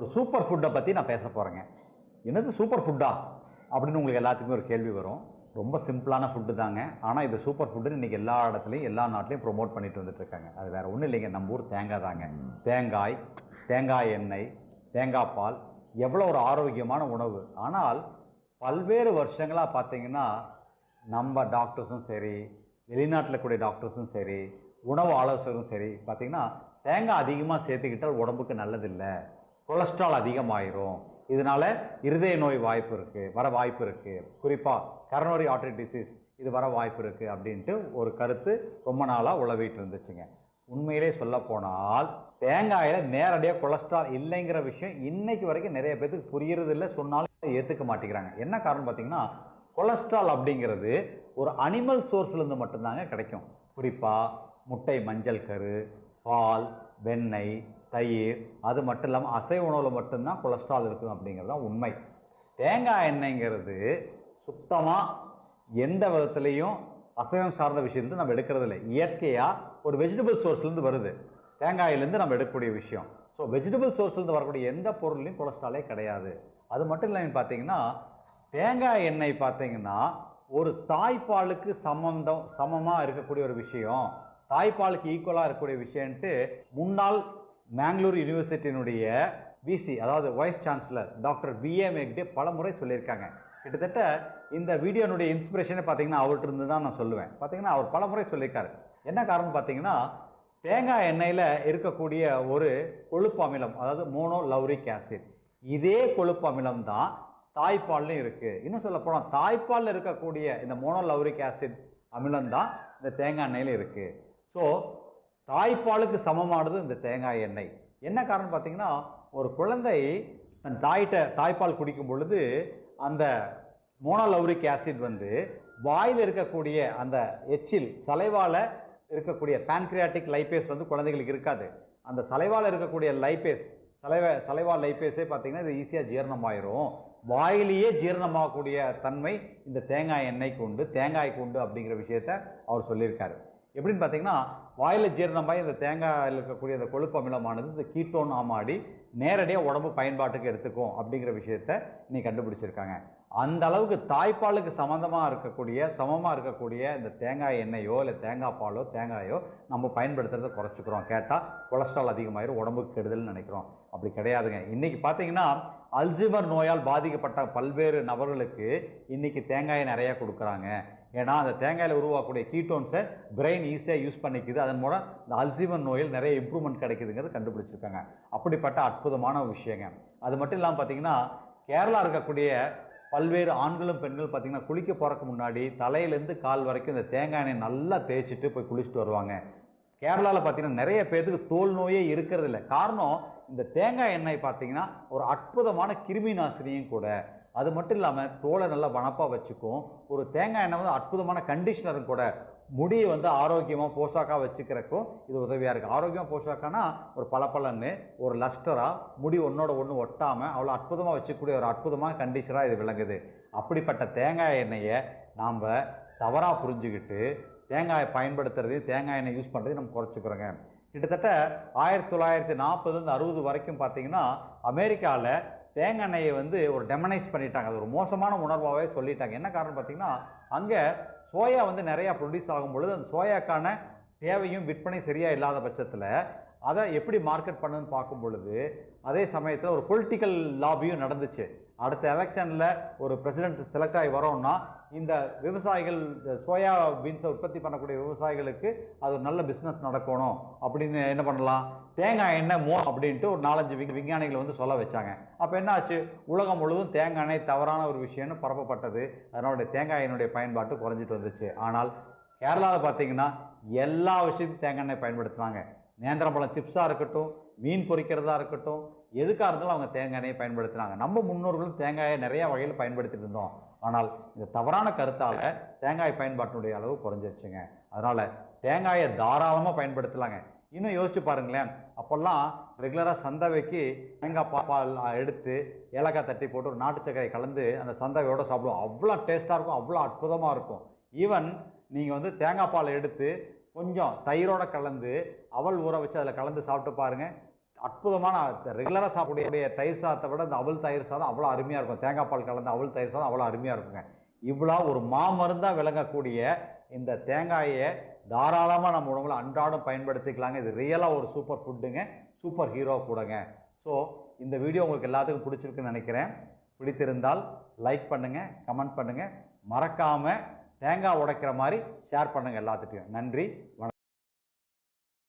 ஒரு சூப்பர் ஃபுட்டை பற்றி நான் பேச போகிறேங்க. என்னது சூப்பர் ஃபுட்டா அப்படின்னு உங்களுக்கு எல்லாத்துக்குமே ஒரு கேள்வி வரும். ரொம்ப சிம்பிளான ஃபுட்டு தாங்க. ஆனால் இது சூப்பர் ஃபுட்டுன்னு இன்றைக்கி எல்லா இடத்துலையும் எல்லா நாட்டிலையும் ப்ரொமோட் பண்ணிட்டு வந்துட்டுருக்காங்க. அது வேறு ஒன்றும் இல்லைங்க, நம்ம ஊர் தேங்காய் தாங்க. தேங்காய், தேங்காய் எண்ணெய், தேங்காய் பால் எவ்வளோ ஒரு ஆரோக்கியமான உணவு. ஆனால் பல்வேறு வருஷங்களாக பார்த்தீங்கன்னா நம்ம டாக்டர்ஸும் சரி, வெளிநாட்டில் கூடிய டாக்டர்ஸும் சரி, உணவு ஆலோசகரும் சரி பார்த்தீங்கன்னா தேங்காய் அதிகமாக சேர்த்துக்கிட்டால் உடம்புக்கு நல்லதில்லை, கொலஸ்ட்ரால் அதிகமாயிரும், இதனால் இருதய நோய் வர வாய்ப்பு இருக்குது, குறிப்பாக கரோனரி ஆர்டரி டிசீஸ் இது வர வாய்ப்பு இருக்குது அப்படின்ட்டு ஒரு கருத்து ரொம்ப நாளாக உழவிட்டு இருந்துச்சுங்க. உண்மையிலே சொல்ல போனால் தேங்காயில் நேரடியாக கொலஸ்ட்ரால் இல்லைங்கிற விஷயம் இன்னைக்கு வரைக்கும் நிறைய பேருக்கு புரியறது இல்லை, சொன்னாலும் ஏற்றுக்க மாட்டேங்கிறாங்க. என்ன காரணம் பார்த்தீங்கன்னா கொலஸ்ட்ரால் அப்படிங்கிறது ஒரு அனிமல் சோர்ஸ்லேருந்து மட்டும்தாங்க கிடைக்கும். குறிப்பாக முட்டை, மஞ்சள் கரு, பால், வெண்ணெய், தயிர், அது மட்டும் இல்லாமல் அசைவ உணவில் மட்டும்தான் கொலஸ்ட்ரால் இருக்கும் அப்படிங்கிறது தான் உண்மை. தேங்காய் எண்ணெய்ங்கிறது சுத்தமாக எந்த விதத்துலேயும் அசைவம் சார்ந்த விஷயத்துலேருந்து நம்ம எடுக்கிறது இல்லை. இயற்கையாக ஒரு வெஜிடபிள் சோர்ஸ்லேருந்து வருது தேங்காயிலேருந்து நம்ம எடுக்கக்கூடிய விஷயம். ஸோ வெஜிடபிள் சோர்ஸ்லேருந்து வரக்கூடிய எந்த பொருள்லையும் கொலஸ்ட்ராலே கிடையாது. அது மட்டும் இல்லாமல் பார்த்தீங்கன்னா தேங்காய் எண்ணெய் பார்த்தீங்கன்னா ஒரு தாய்ப்பாலுக்கு சமமாக இருக்கக்கூடிய ஒரு விஷயம், தாய்ப்பாலுக்கு ஈக்குவலாக இருக்கக்கூடிய விஷயன்ட்டு முன்னாள் மேங்களூர் யூனிவர்சிட்டியினுடைய விசி, அதாவது வைஸ் சான்சலர் டாக்டர் பிஏ மேக்டே பல முறை சொல்லியிருக்காங்க. கிட்டத்தட்ட இந்த வீடியோனுடைய இன்ஸ்பிரேஷனே பார்த்தீங்கன்னா அவர்கிட்ட இருந்து தான் நான் சொல்லுவேன். பார்த்தீங்கன்னா அவர் பல முறை சொல்லியிருக்காரு. என்ன காரணம் பார்த்தீங்கன்னா தேங்காய் எண்ணெயில் இருக்கக்கூடிய ஒரு கொழுப்பு அமிலம், அதாவது மோனோலௌரிக் ஆசிட், இதே கொழுப்பு அமிலம் தான் தாய்ப்பால்லையும் இருக்குது. இன்னும் சொல்ல போனால் தாய்ப்பாலில் இருக்கக்கூடிய இந்த மோனோலௌரிக் ஆசிட் அமிலம் தான் இந்த தேங்காய் எண்ணெயில் இருக்குது. ஸோ தாய்ப்பாலுக்கு சமமானது இந்த தேங்காய் எண்ணெய். என்ன காரணம் பார்த்தீங்கன்னா ஒரு குழந்தை தன் தாய்ப்பால் குடிக்கும் பொழுது அந்த மோனோலௌரிக் ஆசிட் வாயில் இருக்கக்கூடிய அந்த எச்சில் சலைவால் இருக்கக்கூடிய பான்கிரியாட்டிக் லைபேஸ் குழந்தைகளுக்கு இருக்காது. அந்த சலைவால் இருக்கக்கூடிய லைபேஸ் சலைவா லைபேஸே பார்த்தீங்கன்னா இது ஈஸியாக ஜீரணமாயிரும். வாயிலேயே ஜீரணமாகக்கூடிய தன்மை இந்த தேங்காய் எண்ணெய்க்கு உண்டு, தேங்காய்க்கு உண்டு அப்படிங்கிற விஷயத்த அவர் சொல்லியிருக்காரு. எப்படின்னு பார்த்தீங்கன்னா வாயில் ஜீரணமாகி இந்த தேங்காயில் இருக்கக்கூடிய அந்த கொழுப்பு அமிலமானது இந்த கீட்டோன் ஆமாடி நேரடியாக உடம்பு பயன்பாட்டுக்கு எடுத்துக்கும் அப்படிங்கிற விஷயத்த இன்னைக்கு கண்டுபிடிச்சிருக்காங்க. அந்த அளவுக்கு தாய்ப்பாலுக்கு சமமாக இருக்கக்கூடிய இந்த தேங்காய் எண்ணெயோ இல்லை தேங்காய் பாலோ தேங்காயோ நம்ம பயன்படுத்துறதை குறைச்சிக்கிறோம். கேட்டால் கொலஸ்ட்ரால் அதிகமாயிரும், உடம்புக்கு கெடுதல்னு நினைக்கிறோம். அப்படி கிடையாதுங்க. இன்றைக்கி பார்த்தீங்கன்னா அல்சைமர் நோயால் பாதிக்கப்பட்ட பல்வேறு நபர்களுக்கு இன்றைக்கி தேங்காயை நிறையா கொடுக்குறாங்க. ஏன்னா அந்த தேங்காயில் உருவாக்கக்கூடிய கீட்டோன்ஸை பிரெயின் ஈஸியாக யூஸ் பண்ணிக்குது. அதன் மூலம் இந்த அல்சைமர் நோயில் நிறைய இம்ப்ரூவ்மெண்ட் கிடைக்குதுங்கிறது கண்டுபிடிச்சிருக்காங்க. அப்படிப்பட்ட அற்புதமான விஷயங்க. அது மட்டும் இல்லாமல் பார்த்தீங்கன்னா கேரளா இருக்கக்கூடிய பல்வேறு ஆண்களும் பெண்களும் பார்த்தீங்கன்னா குளிக்க போகிறதுக்கு முன்னாடி தலையிலேருந்து கால் வரைக்கும் இந்த தேங்காய் எண்ணெய் நல்லா தேய்ச்சிட்டு போய் குளிச்சுட்டு வருவாங்க. கேரளாவில் பார்த்தீங்கன்னா நிறைய பேருக்கு தோல் நோயே இருக்கிறது இல்லை. காரணம் இந்த தேங்காய் எண்ணெய் பார்த்தீங்கன்னா ஒரு அற்புதமான கிருமி நாசினியும் கூட. அது மட்டும் இல்லாமல் தோலை நல்லா வனப்பாக வச்சுக்கும். ஒரு தேங்காய் எண்ணெய் அற்புதமான கண்டிஷனரும் கூட. முடியை ஆரோக்கியமாக போஷாக்காக வச்சுக்கிறக்கும் இது உதவியாக இருக்குது. ஆரோக்கியமாக போஷாக்கானா ஒரு பளபளன்னு ஒரு லஸ்டராக முடி ஒன்றோட ஒன்று ஒட்டாமல் அவ்வளோ அற்புதமாக வச்சுக்கூடிய ஒரு அற்புதமான கண்டிஷனராக இது விளங்குது. அப்படிப்பட்ட தேங்காய் எண்ணெயை நாம் தவறாக புரிஞ்சுக்கிட்டு தேங்காயை பயன்படுத்துறதையும் தேங்காய் எண்ணெய் யூஸ் பண்ணுறதையும் நம்ம குறைச்சிக்கிறோங்க. கிட்டத்தட்ட 1940 60 வரைக்கும் பார்த்தீங்கன்னா அமெரிக்காவில் தேங்காய் எண்ணெயை ஒரு டெமனைஸ் பண்ணிட்டாங்க. அது ஒரு மோசமான உணர்வாகவே சொல்லிட்டாங்க. என்ன காரணம் பார்த்தீங்கன்னா அங்கே சோயா நிறையா ப்ரொடியூஸ் ஆகும் பொழுது அந்த சோயாக்கான தேவையும் விற்பனை சரியாக இல்லாத பட்சத்தில் அதை எப்படி மார்க்கெட் பண்ணுன்னு பார்க்கும் பொழுது அதே சமயத்தில் ஒரு பொலிட்டிக்கல் லாபியும் நடந்துச்சு. அடுத்த எலெக்ஷனில் ஒரு பிரசிடென்ட் செலக்ட் ஆகி வரோம்னா இந்த விவசாயிகள் சோயா பீன்ஸை உற்பத்தி பண்ணக்கூடிய விவசாயிகளுக்கு அது ஒரு நல்ல பிஸ்னஸ் நடக்கணும் அப்படின்னு என்ன பண்ணலாம், தேங்காய் எண்ணெய் அப்படின்ட்டு ஒரு 4-5 விஞ்ஞானிகள் சொல்ல வச்சாங்க. அப்போ என்ன ஆச்சு, உலகம் முழுவதும் தேங்காய் எண்ணெய் தவறான ஒரு விஷயம்னு பரப்பப்பட்டது. அதனுடைய தேங்காய் எண்ணெயுடைய பயன்பாட்டு குறைஞ்சிட்டு வந்துச்சு. ஆனால் கேரளாவில் பார்த்தீங்கன்னா எல்லா விஷயத்தையும் தேங்காய் எண்ணெய் பயன்படுத்துனாங்க. நேந்திரம்பழம் சிப்ஸாக இருக்கட்டும், மீன் பொரிக்கிறதா இருக்கட்டும், எதுக்காக இருந்தாலும் அவங்க தேங்காய் எண்ணெயை பயன்படுத்தினாங்க. நம்ம முன்னோர்களும் தேங்காயை நிறையா வகையில் பயன்படுத்திட்டு இருந்தோம். ஆனால் இந்த தவறான கருத்தால் தேங்காய் பயன்பாட்டினுடைய அளவு குறைஞ்சிருச்சுங்க. அதனால் தேங்காயை தாராளமாக பயன்படுத்தலாங்க. இன்னும் யோசிச்சு பாருங்களேன், அப்போல்லாம் ரெகுலராக சந்தவைக்கு தேங்காய் பால் எடுத்து ஏலக்காய் தட்டி போட்டு ஒரு நாட்டு சர்க்கரை கலந்து அந்த சந்தவையோடு சாப்பிடுவோம். அவ்வளோ டேஸ்ட்டாக இருக்கும், அவ்வளோ அற்புதமாக இருக்கும். ஈவன் நீங்கள் தேங்காய் பால் எடுத்து கொஞ்சம் தயிரோடு கலந்து அவல் ஊற வச்சு அதில் கலந்து சாப்பிட்டு பாருங்கள், அற்புதமான ரெகுலராக சாப்பிடக்கூடிய தயிர் சாதத்தை விட இந்த அவல் தயிர் சாதம் அவ்வளோ அருமையாக இருக்கும். தேங்காய் பால் கலந்த அவல் தயிர் சாதம் அவ்வளோ அருமையாக இருக்குங்க. இவ்வளோ ஒரு மாமருந்தாக விளங்கக்கூடிய இந்த தேங்காயை தாராளமாக நம்ம உணவுல அன்றாடம் பயன்படுத்திக்கலாங்க. இது ரியலாக ஒரு சூப்பர் ஃபுட்டுங்க, சூப்பர் ஹீரோ கூடங்க. ஸோ இந்த வீடியோ உங்களுக்கு எல்லாத்துக்கும் பிடிச்சிருக்குன்னு நினைக்கிறேன். பிடித்திருந்தால் லைக் பண்ணுங்கள், கமெண்ட் பண்ணுங்கள், மறக்காமல் தேங்காய் உடைக்கிற மாதிரி ஷேர் பண்ணுங்கள் எல்லாத்துட்டையும். நன்றி, வணக்கம்.